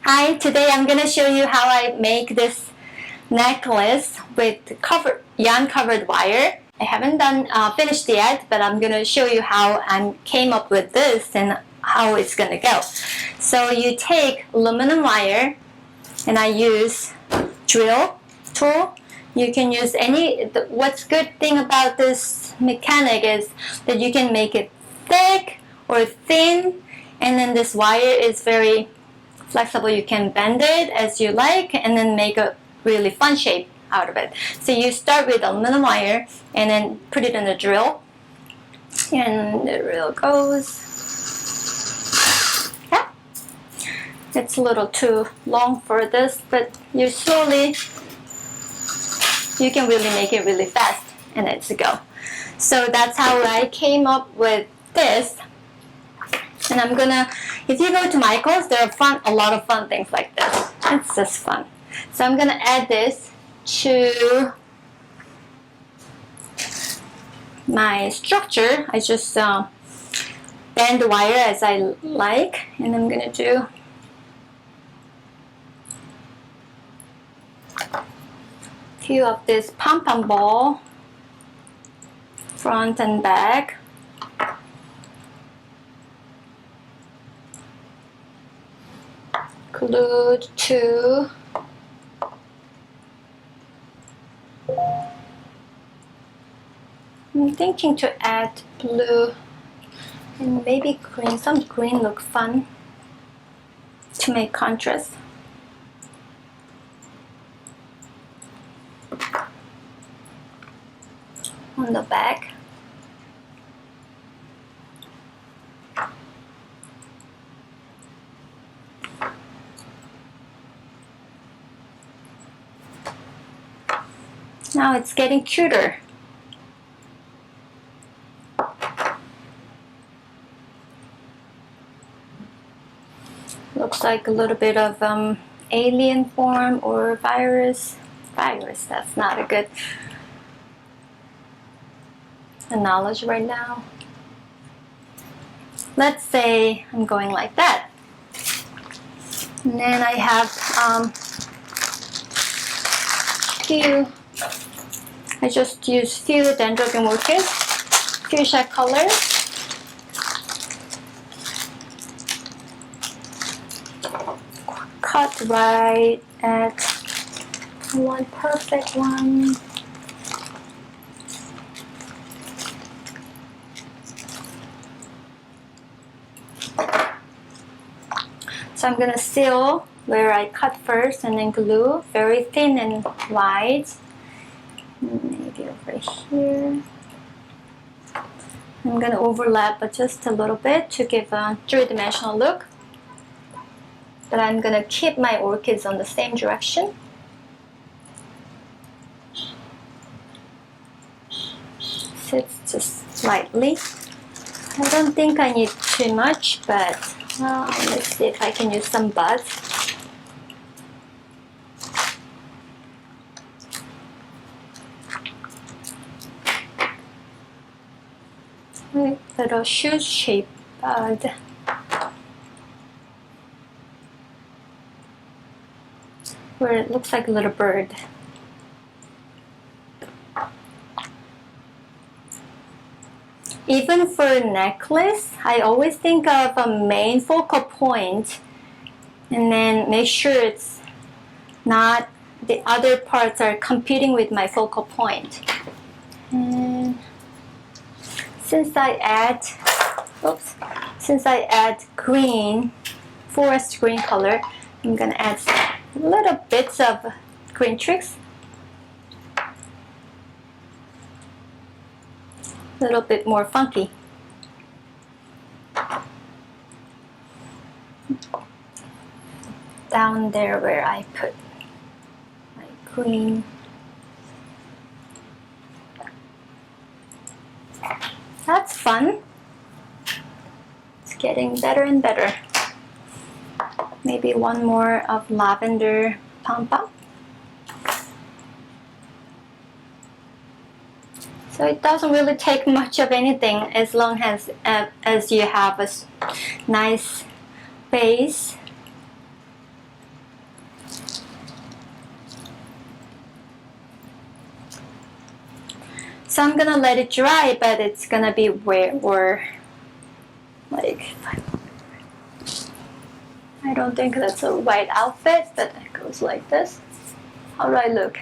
Hi, today I'm going to show you how I make this necklace with yarn covered wire. I haven't finished yet, but I'm going to show you how I came up with this and how it's going to go. So you take aluminum wire, and I use drill tool. You can use what's good thing about this mechanic is that you can make it thick or thin, and then this wire is very flexible. You can bend it as you like and then make a really fun shape out of it. So you start with aluminum wire and then put it in the drill, and the drill goes. Yeah, it's a little too long for this, but you can really make it really fast and it's a go. So that's how I came up with this. And I'm gonna, if you go to Michael's, there are a lot of fun things like this. It's just fun. So I'm gonna add this to my structure. I just bend the wire as I like, and I'm gonna do a few of this pom-pom ball, front and back. Glued to I'm thinking to add blue and maybe green. Some green look fun to make contrast. On the back. Now it's getting cuter. Looks like a little bit of alien form or virus. Virus, that's not a good analogy right now. Let's say I'm going like that. And then I have I just use few dendrobium orchids, fuchsia colors. Cut right at one perfect one. So I'm gonna seal where I cut first and then glue, very thin and wide. Maybe over here. I'm gonna overlap but just a little bit to give a three-dimensional look. But I'm gonna keep my orchids on the same direction. Sits just slightly. I don't think I need too much, but let's see if I can use some buds. Little shoe-shaped bud. Where it looks like a little bird. Even for a necklace, I always think of a main focal point and then make sure it's not the other parts are competing with my focal point. And since I add green, forest green color, I'm gonna add little bits of green tricks. A little bit more funky. Down there where I put my green. That's fun. It's getting better and better. Maybe one more of lavender pom-pom. So it doesn't really take much of anything as long as you have a nice base. So I'm gonna let it dry, but it's gonna be like, I don't think that's a white outfit, but it goes like this. How do I look?